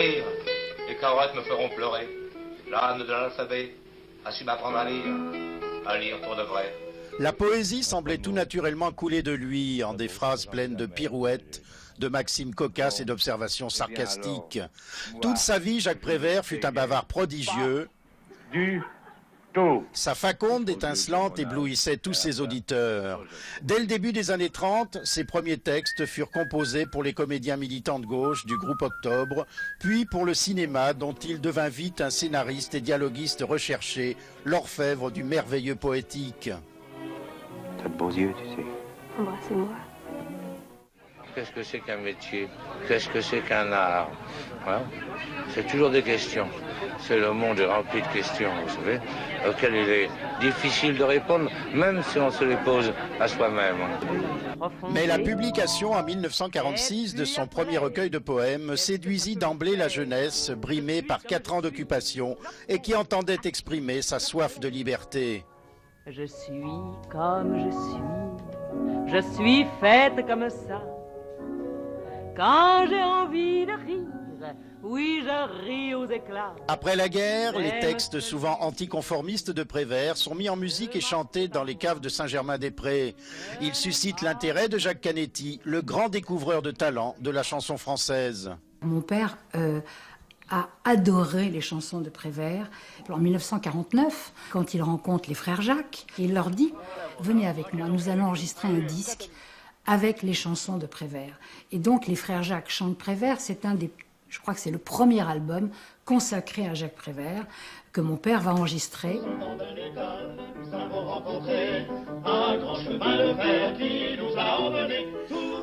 rire, les carottes me feront pleurer. L'âne de l'alphabet a su m'apprendre à lire pour de vrai. La poésie semblait tout naturellement couler de lui en des phrases pleines de pirouettes, de maximes cocasses et d'observations sarcastiques. Toute sa vie, Jacques Prévert fut un bavard prodigieux. Sa faconde étincelante éblouissait tous ses auditeurs. Dès le début des années 30, ses premiers textes furent composés pour les comédiens militants de gauche du groupe Octobre, puis pour le cinéma dont il devint vite un scénariste et dialoguiste recherché, l'orfèvre du merveilleux poétique. T'as de beaux yeux, tu sais. Embrassez-moi. Qu'est-ce que c'est qu'un métier? Qu'est-ce que c'est qu'un art? Hein? C'est toujours des questions. C'est le monde est rempli de questions, vous savez, auxquelles il est difficile de répondre, même si on se les pose à soi-même. Mais la publication en 1946 de son premier recueil de poèmes séduisit d'emblée la jeunesse, brimée par 4 ans d'occupation et qui entendait exprimer sa soif de liberté. Je suis comme je suis faite comme ça. Quand j'ai envie de rire, oui, je ris aux éclats. Après la guerre, les textes souvent anticonformistes de Prévert sont mis en musique et chantés dans les caves de Saint-Germain-des-Prés. Ils suscitent l'intérêt de Jacques Canetti, le grand découvreur de talent de la chanson française. Mon père a adoré les chansons de Prévert. En 1949, quand il rencontre les frères Jacques, il leur dit « Venez avec moi, nous allons enregistrer un disque avec les chansons de Prévert ». Et donc les frères Jacques chantent Prévert, je crois que c'est le premier album consacré à Jacques Prévert que mon père va enregistrer.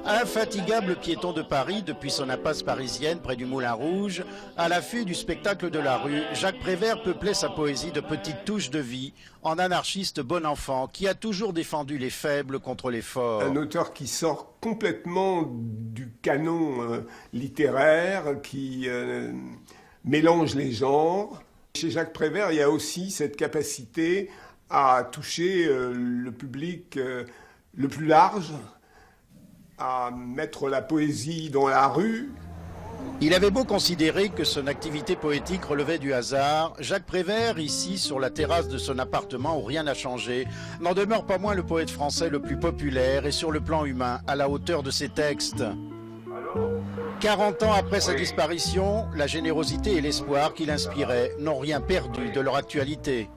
Infatigable piéton de Paris depuis son impasse parisienne près du Moulin Rouge, à l'affût du spectacle de la rue, Jacques Prévert peuplait sa poésie de petites touches de vie, en anarchiste bon enfant qui a toujours défendu les faibles contre les forts. Un auteur qui sort complètement du canon littéraire, qui mélange les genres. Chez Jacques Prévert, il y a aussi cette capacité à toucher le public le plus large, à mettre la poésie dans la rue. Il avait beau considérer que son activité poétique relevait du hasard, Jacques Prévert, ici sur la terrasse de son appartement où rien n'a changé, n'en demeure pas moins le poète français le plus populaire et sur le plan humain, à la hauteur de ses textes. 40 ans après sa disparition, la générosité et l'espoir qu'il inspirait n'ont rien perdu de leur actualité.